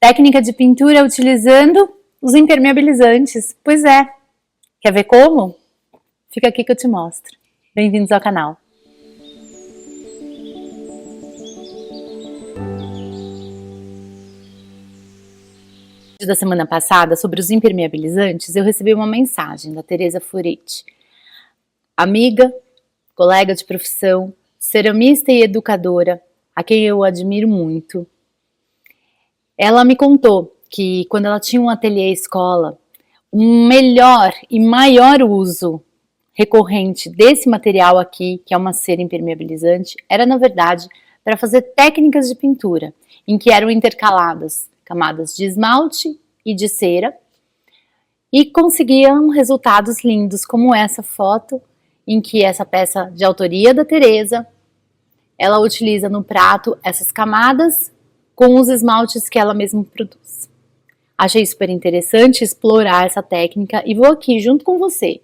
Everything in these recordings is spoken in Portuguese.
Técnica de pintura utilizando os impermeabilizantes. Pois é. Quer ver como? Fica aqui que eu te mostro. Bem-vindos ao canal. Da semana passada, sobre os impermeabilizantes, eu recebi uma mensagem da Tereza Furetti, amiga, colega de profissão, ceramista e educadora, a quem eu admiro muito. Ela me contou que quando ela tinha um ateliê escola, um melhor e maior uso recorrente desse material aqui, que é uma cera impermeabilizante, era na verdade para fazer técnicas de pintura, em que eram intercaladas camadas de esmalte e de cera, e conseguiam resultados lindos, como essa foto, em que essa peça de autoria da Tereza, ela utiliza no prato essas camadas com os esmaltes que ela mesma produz. Achei super interessante explorar essa técnica e vou aqui junto com você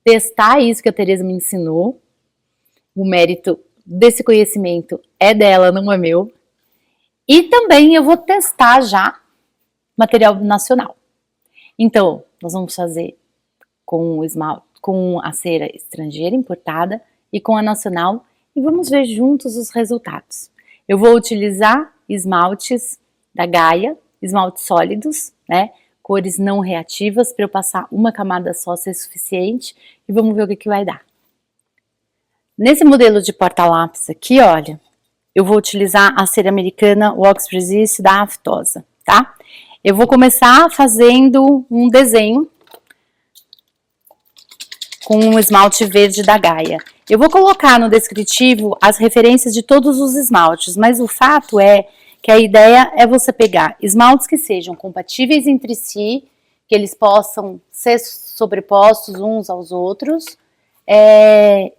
testar isso que a Tereza me ensinou. O mérito desse conhecimento é dela, não é meu. E também eu vou testar já material nacional. Então, nós vamos fazer com o esmalte, com a cera estrangeira importada e com a nacional e vamos ver juntos os resultados. Eu vou utilizar esmaltes da Gaia, esmaltes sólidos, né? Cores não reativas, para eu passar uma camada só ser suficiente e vamos ver o que vai dar. Nesse modelo de porta-lápis aqui, olha, eu vou utilizar a cera americana Wax Resist da Aftosa, tá? Eu vou começar fazendo um desenho com um esmalte verde da Gaia. Eu vou colocar no descritivo as referências de todos os esmaltes, mas o fato é que a ideia é você pegar esmaltes que sejam compatíveis entre si, que eles possam ser sobrepostos uns aos outros,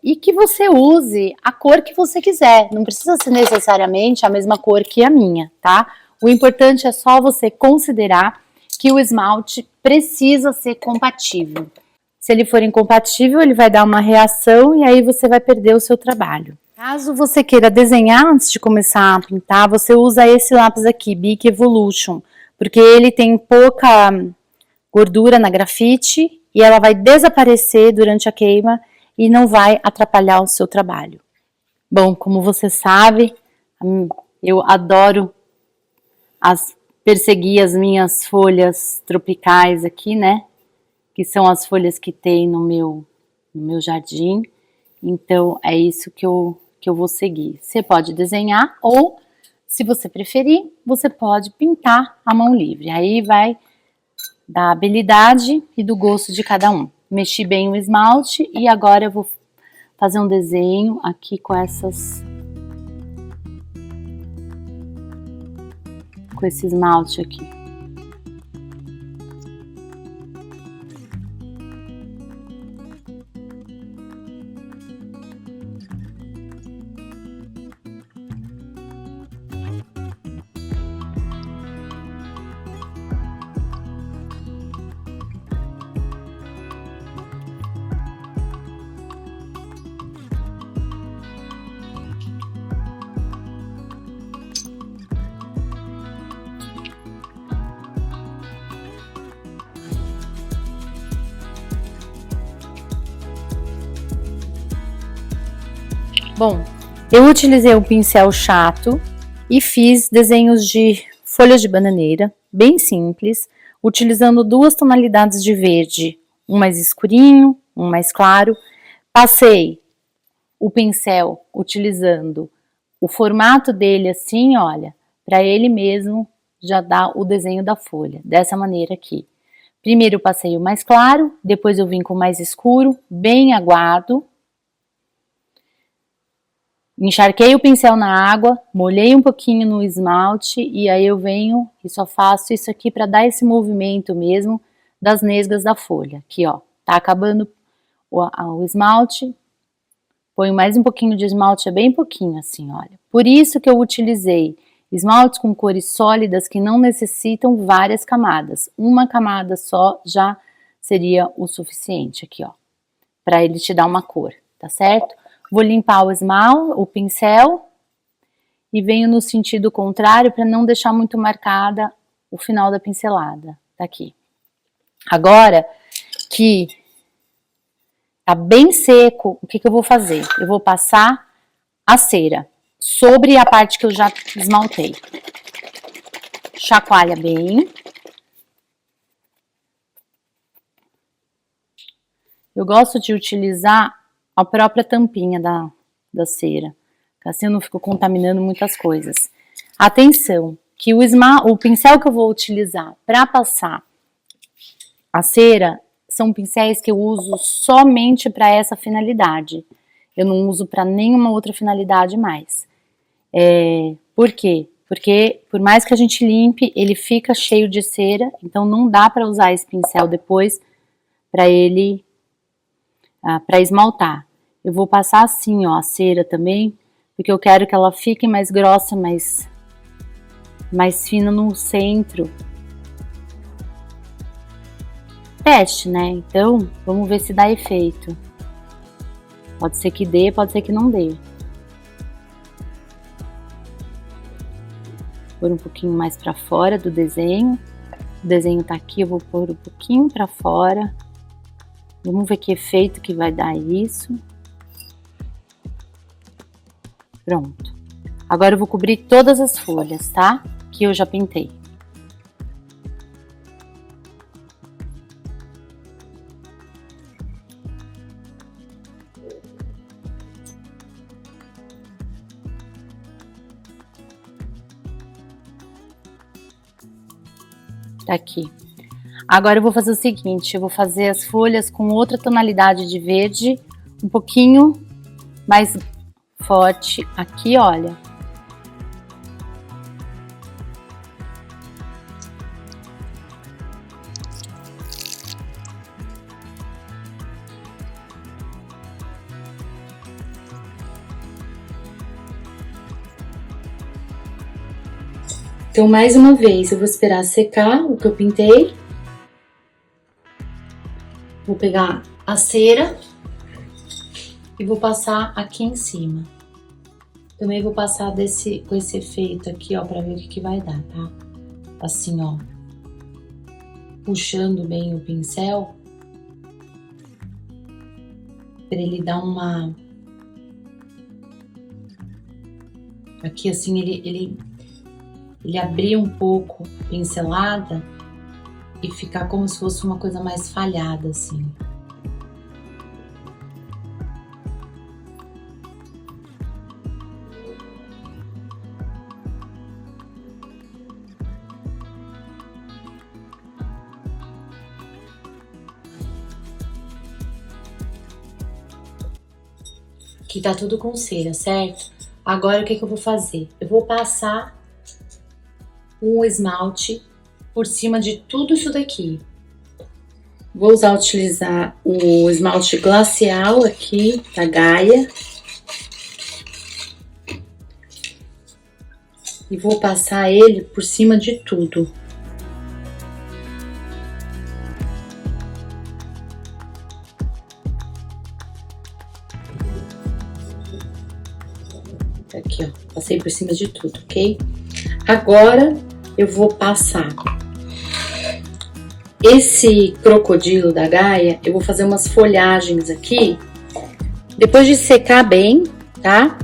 e que você use a cor que você quiser. Não precisa ser necessariamente a mesma cor que a minha, tá? O importante é só você considerar que o esmalte precisa ser compatível. Se ele for incompatível, ele vai dar uma reação e aí você vai perder o seu trabalho. Caso você queira desenhar antes de começar a pintar, você usa esse lápis aqui, Bic Evolution, porque ele tem pouca gordura na grafite e ela vai desaparecer durante a queima e não vai atrapalhar o seu trabalho. Bom, como você sabe, eu adoro perseguir as minhas folhas tropicais aqui, né? Que são as folhas que tem no meu jardim. Então, é isso que eu vou seguir. Você pode desenhar ou, se você preferir, você pode pintar à mão livre. Aí vai da habilidade e do gosto de cada um. Mexi bem o esmalte e agora eu vou fazer um desenho aqui com esse esmalte aqui. Bom, eu utilizei um pincel chato e fiz desenhos de folhas de bananeira, bem simples, utilizando duas tonalidades de verde, um mais escurinho, um mais claro. Passei o pincel utilizando o formato dele assim, olha, para ele mesmo já dar o desenho da folha, dessa maneira aqui. Primeiro eu passei o mais claro, depois eu vim com o mais escuro, bem aguado. Encharquei o pincel na água, molhei um pouquinho no esmalte e aí eu venho e só faço isso aqui para dar esse movimento mesmo das nesgas da folha. Aqui, ó, tá acabando o esmalte, ponho mais um pouquinho de esmalte, é bem pouquinho assim, olha. Por isso que eu utilizei esmaltes com cores sólidas que não necessitam várias camadas. Uma camada só já seria o suficiente aqui, ó, para ele te dar uma cor, tá certo? Vou limpar o pincel e venho no sentido contrário para não deixar muito marcada o final da pincelada, tá aqui. Agora que tá bem seco, o que que eu vou fazer? Eu vou passar a cera sobre a parte que eu já esmaltei. Chacoalha bem. Eu gosto de utilizar a própria tampinha da cera, assim eu não fico contaminando muitas coisas. Atenção, que o pincel que eu vou utilizar para passar a cera são pincéis que eu uso somente para essa finalidade. Eu não uso para nenhuma outra finalidade mais. Por quê? Porque por mais que a gente limpe, ele fica cheio de cera, então não dá para usar esse pincel depois para ele para esmaltar. Eu vou passar assim, ó, a cera também, porque eu quero que ela fique mais grossa, mais fina no centro. Teste, né? Então, vamos ver se dá efeito. Pode ser que dê, pode ser que não dê. Pôr um pouquinho mais para fora do desenho. O desenho tá aqui, eu vou pôr um pouquinho para fora. Vamos ver que efeito que vai dar isso. Pronto. Agora eu vou cobrir todas as folhas, tá? Que eu já pintei. Tá aqui. Agora eu vou fazer o seguinte, eu vou fazer as folhas com outra tonalidade de verde, um pouquinho mais forte aqui, olha. Então, mais uma vez, eu vou esperar secar o que eu pintei. Vou pegar a cera e vou passar aqui em cima. Também vou passar com esse efeito aqui, ó, pra ver o que vai dar, tá? Assim, ó. Puxando bem o pincel. Pra ele dar uma... Aqui, assim, ele abrir um pouco a pincelada e ficar como se fosse uma coisa mais falhada, assim. Aqui tá tudo com cera, certo? Agora o que eu vou fazer? Eu vou passar um esmalte por cima de tudo isso daqui. Vou utilizar o esmalte glacial aqui, da Gaia. E vou passar ele por cima de tudo. Aqui, ó, passei por cima de tudo, ok? Agora eu vou passar esse crocodilo da Gaia, eu vou fazer umas folhagens aqui. Depois de secar bem, tá?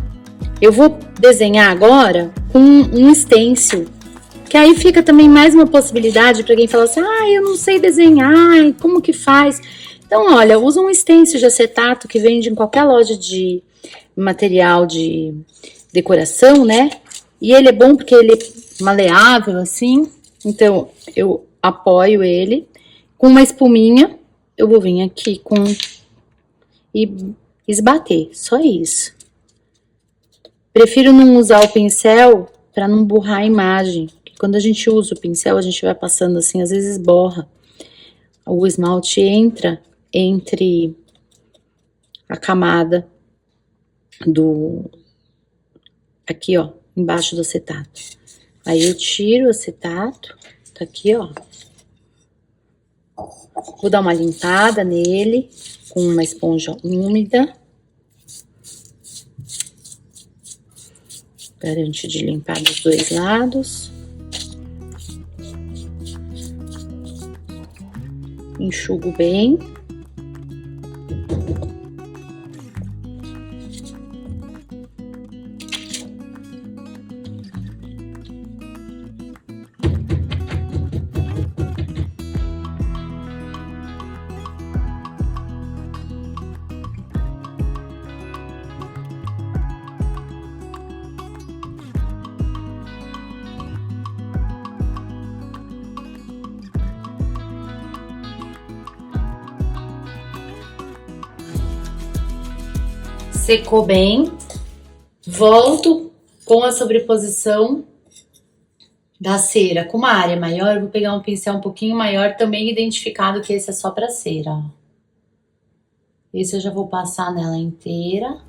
Eu vou desenhar agora com um stencil, que aí fica também mais uma possibilidade para quem fala assim, ah, eu não sei desenhar, como que faz? Então, olha, usa um stencil de acetato que vende em qualquer loja de material de decoração, né? E ele é bom porque ele é maleável, assim. Então, eu apoio ele com uma espuminha. Eu vou vir aqui e esbater, só isso. Prefiro não usar o pincel para não borrar a imagem. Quando a gente usa o pincel, a gente vai passando assim, às vezes borra. O esmalte entra entre a camada aqui, ó, embaixo do acetato. Aí eu tiro o acetato, tá aqui, ó. Vou dar uma limpada nele com uma esponja úmida. Garante de limpar dos dois lados. Enxugo bem. Secou bem, volto com a sobreposição da cera com uma área maior. Eu vou pegar um pincel um pouquinho maior, também identificado que esse é só para cera, ó. Esse eu já vou passar nela inteira.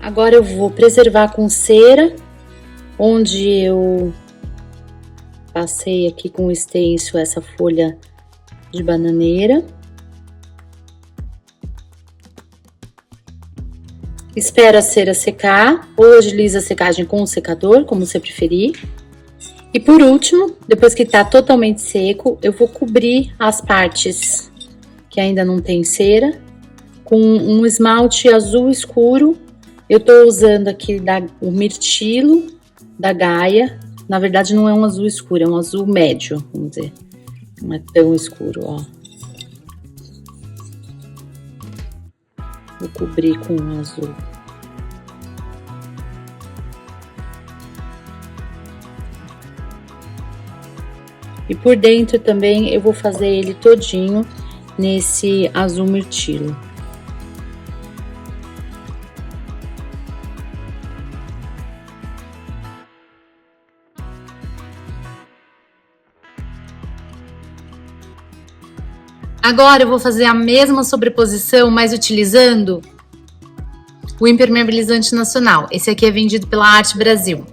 Agora eu vou preservar com cera, onde eu passei aqui com o stencil essa folha de bananeira. Espero a cera secar, ou agiliza a secagem com o secador, como você preferir. E por último, depois que tá totalmente seco, eu vou cobrir as partes que ainda não tem cera com um esmalte azul escuro. Eu tô usando aqui o Mirtilo da Gaia. Na verdade não é um azul escuro, é um azul médio, vamos dizer. Não é tão escuro, ó. Vou cobrir com um azul. E por dentro também eu vou fazer ele todinho nesse azul mirtilo. Agora eu vou fazer a mesma sobreposição, mas utilizando o impermeabilizante nacional. Esse aqui é vendido pela Arte Brasil.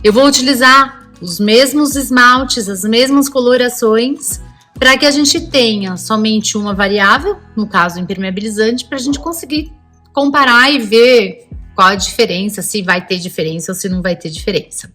Eu vou utilizar os mesmos esmaltes, as mesmas colorações, para que a gente tenha somente uma variável, no caso o impermeabilizante, para a gente conseguir comparar e ver qual a diferença, se vai ter diferença ou se não vai ter diferença.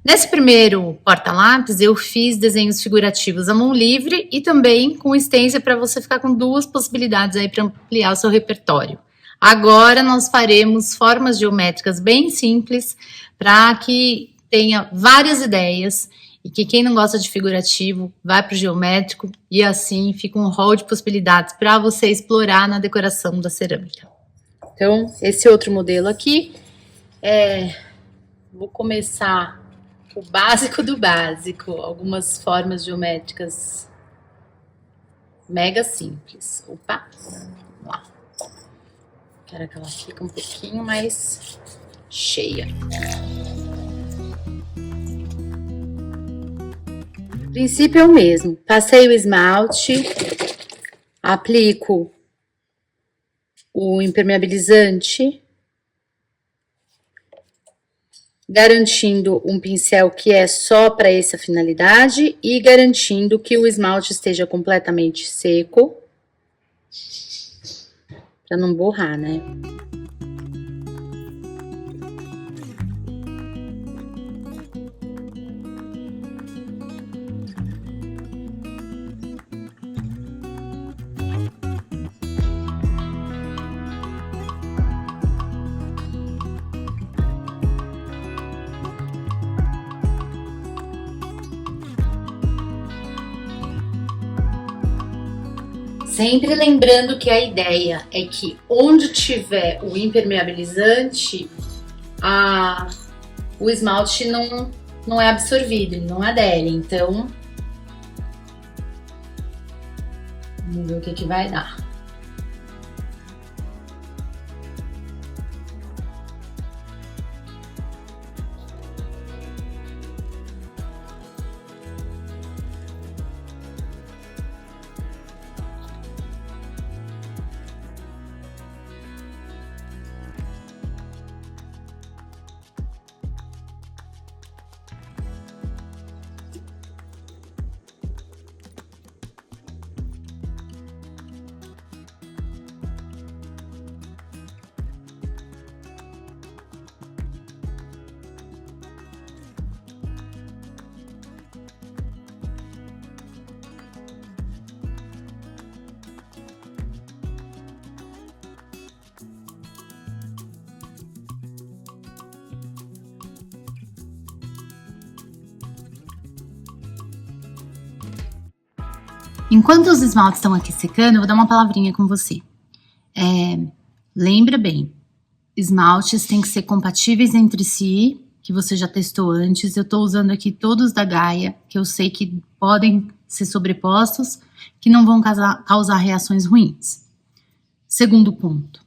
Nesse primeiro porta-lápis, eu fiz desenhos figurativos à mão livre e também com stencil para você ficar com duas possibilidades aí para ampliar o seu repertório. Agora nós faremos formas geométricas bem simples para que tenha várias ideias e que quem não gosta de figurativo vai para o geométrico e assim fica um rol de possibilidades para você explorar na decoração da cerâmica. Então, esse outro modelo aqui, vou começar o básico do básico, algumas formas geométricas mega simples. Opa, vamos lá. Quero que ela fique um pouquinho mais cheia. O princípio é o mesmo. Passei o esmalte, aplico o impermeabilizante, garantindo um pincel que é só para essa finalidade e garantindo que o esmalte esteja completamente seco, para não borrar, né? Sempre lembrando que a ideia é que onde tiver o impermeabilizante, o esmalte não é absorvido, ele não adere. Então, vamos ver o que vai dar. Enquanto os esmaltes estão aqui secando, eu vou dar uma palavrinha com você. Lembra bem, esmaltes têm que ser compatíveis entre si, que você já testou antes. Eu estou usando aqui todos da Gaia, que eu sei que podem ser sobrepostos, que não vão causar reações ruins. Segundo ponto,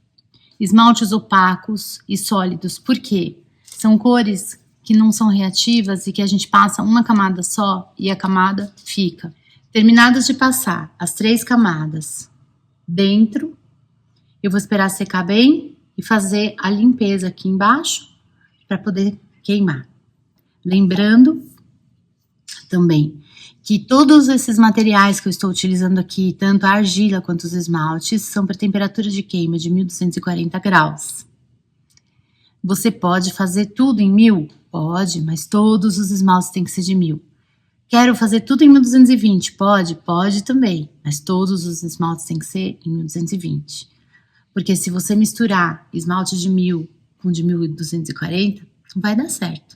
esmaltes opacos e sólidos. Por quê? São cores que não são reativas e que a gente passa uma camada só e a camada fica. Terminadas de passar as 3 camadas dentro, eu vou esperar secar bem e fazer a limpeza aqui embaixo para poder queimar. Lembrando também que todos esses materiais que eu estou utilizando aqui, tanto a argila quanto os esmaltes, são para temperatura de queima de 1240 graus. Você pode fazer tudo em 1000? Pode, mas todos os esmaltes têm que ser de 1000. Quero fazer tudo em 1220? Pode? Pode também, mas todos os esmaltes têm que ser em 1220. Porque se você misturar esmalte de 1000 com de 1240, não vai dar certo.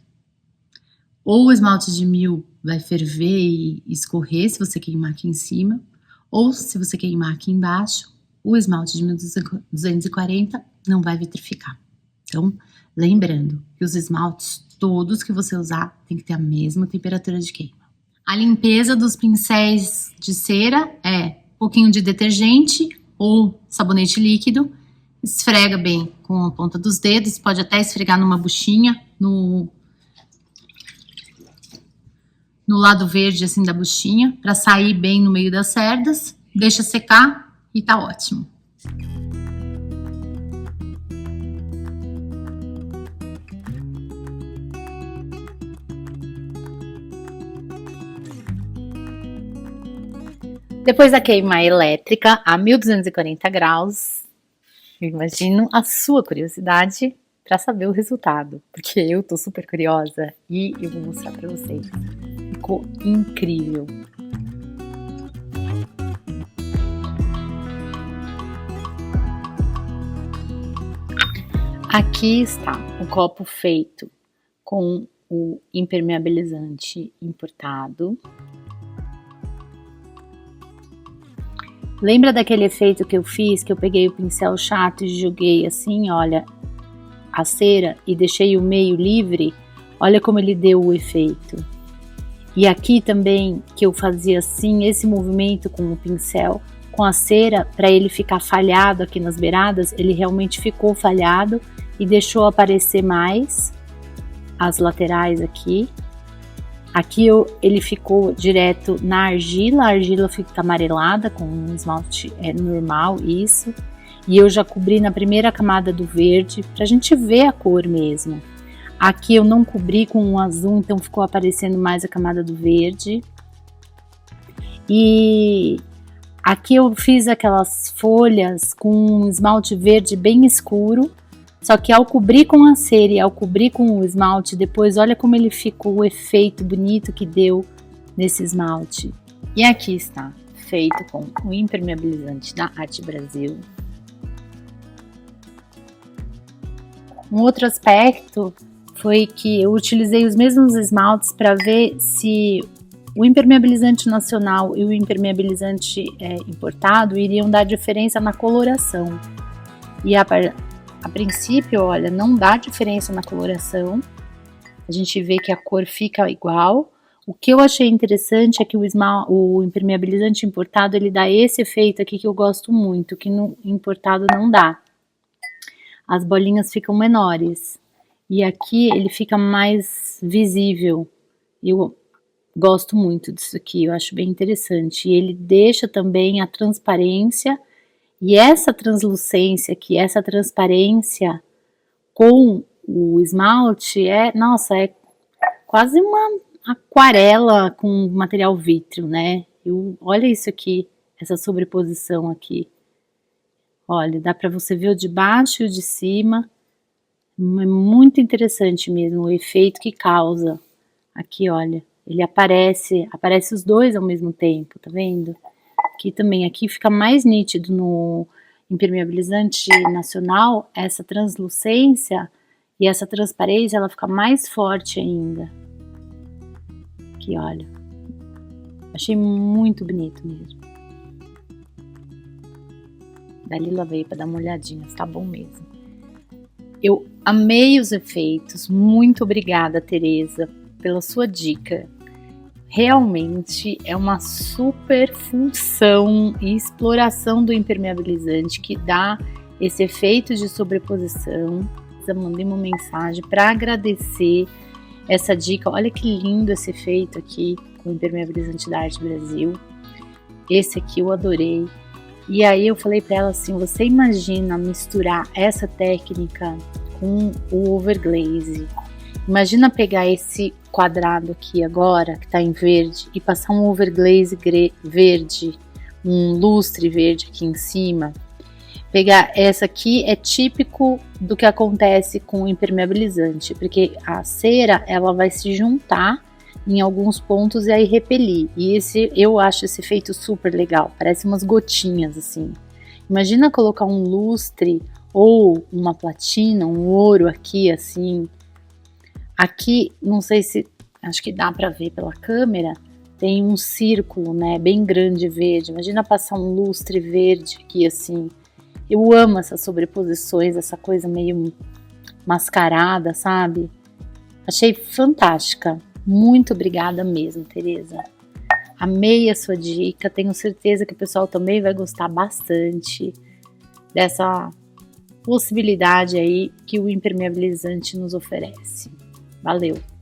Ou o esmalte de 1000 vai ferver e escorrer se você queimar aqui em cima, ou se você queimar aqui embaixo, o esmalte de 1240 não vai vitrificar. Então, lembrando que os esmaltes todos que você usar tem que ter a mesma temperatura de queima. A limpeza dos pincéis de cera é um pouquinho de detergente ou sabonete líquido, esfrega bem com a ponta dos dedos, pode até esfregar numa buchinha, no lado verde assim da buchinha, para sair bem no meio das cerdas, deixa secar e tá ótimo. Depois da queima elétrica a 1240 graus, eu imagino a sua curiosidade para saber o resultado, porque eu tô super curiosa e eu vou mostrar para vocês. Ficou incrível. Aqui está o copo feito com o impermeabilizante importado. Lembra daquele efeito que eu fiz, que eu peguei o pincel chato e joguei assim, olha, a cera e deixei o meio livre? Olha como ele deu o efeito. E aqui também, que eu fazia assim, esse movimento com o pincel, com a cera, para ele ficar falhado aqui nas beiradas, ele realmente ficou falhado e deixou aparecer mais as laterais aqui. Aqui ele ficou direto na argila, a argila fica amarelada com um esmalte normal, isso. E eu já cobri na primeira camada do verde, pra gente ver a cor mesmo. Aqui eu não cobri com um azul, então ficou aparecendo mais a camada do verde. E aqui eu fiz aquelas folhas com um esmalte verde bem escuro. Só que ao cobrir com a cera e ao cobrir com o esmalte, depois olha como ele ficou, o efeito bonito que deu nesse esmalte. E aqui está, feito com o impermeabilizante da Arte Brasil. Um outro aspecto foi que eu utilizei os mesmos esmaltes para ver se o impermeabilizante nacional e o impermeabilizante importado iriam dar diferença na coloração. E a princípio, olha, não dá diferença na coloração, a gente vê que a cor fica igual. O que eu achei interessante é que o impermeabilizante importado, ele dá esse efeito aqui que eu gosto muito, que no importado não dá. As bolinhas ficam menores, e aqui ele fica mais visível. Eu gosto muito disso aqui, eu acho bem interessante. E ele deixa também a transparência. E essa translucência aqui, essa transparência com o esmalte nossa, é quase uma aquarela com material vítreo, né? Olha isso aqui, essa sobreposição aqui. Olha, dá para você ver o de baixo e o de cima. É muito interessante mesmo o efeito que causa. Aqui, olha, ele aparece os dois ao mesmo tempo, tá vendo? Aqui também, aqui fica mais nítido no impermeabilizante nacional, essa translucência e essa transparência, ela fica mais forte ainda. Aqui, olha. Achei muito bonito mesmo. Dalila veio para dar uma olhadinha, tá bom mesmo. Eu amei os efeitos, muito obrigada, Tereza, pela sua dica. Realmente é uma super função e exploração do impermeabilizante que dá esse efeito de sobreposição. Eu mandei uma mensagem para agradecer essa dica. Olha que lindo esse efeito aqui com o impermeabilizante da Arte Brasil. Esse aqui eu adorei. E aí eu falei para ela assim, você imagina misturar essa técnica com o overglaze? Imagina pegar esse quadrado aqui agora, que tá em verde, e passar um overglaze verde, um lustre verde aqui em cima. Pegar essa aqui é típico do que acontece com o impermeabilizante, porque a cera ela vai se juntar em alguns pontos e aí repelir. E eu acho esse efeito super legal, parece umas gotinhas assim. Imagina colocar um lustre ou uma platina, um ouro aqui assim. Aqui, não sei se, acho que dá para ver pela câmera, tem um círculo, né, bem grande verde. Imagina passar um lustre verde aqui assim. Eu amo essas sobreposições, essa coisa meio mascarada, sabe? Achei fantástica. Muito obrigada mesmo, Tereza. Amei a sua dica, tenho certeza que o pessoal também vai gostar bastante dessa possibilidade aí que o impermeabilizante nos oferece. Valeu!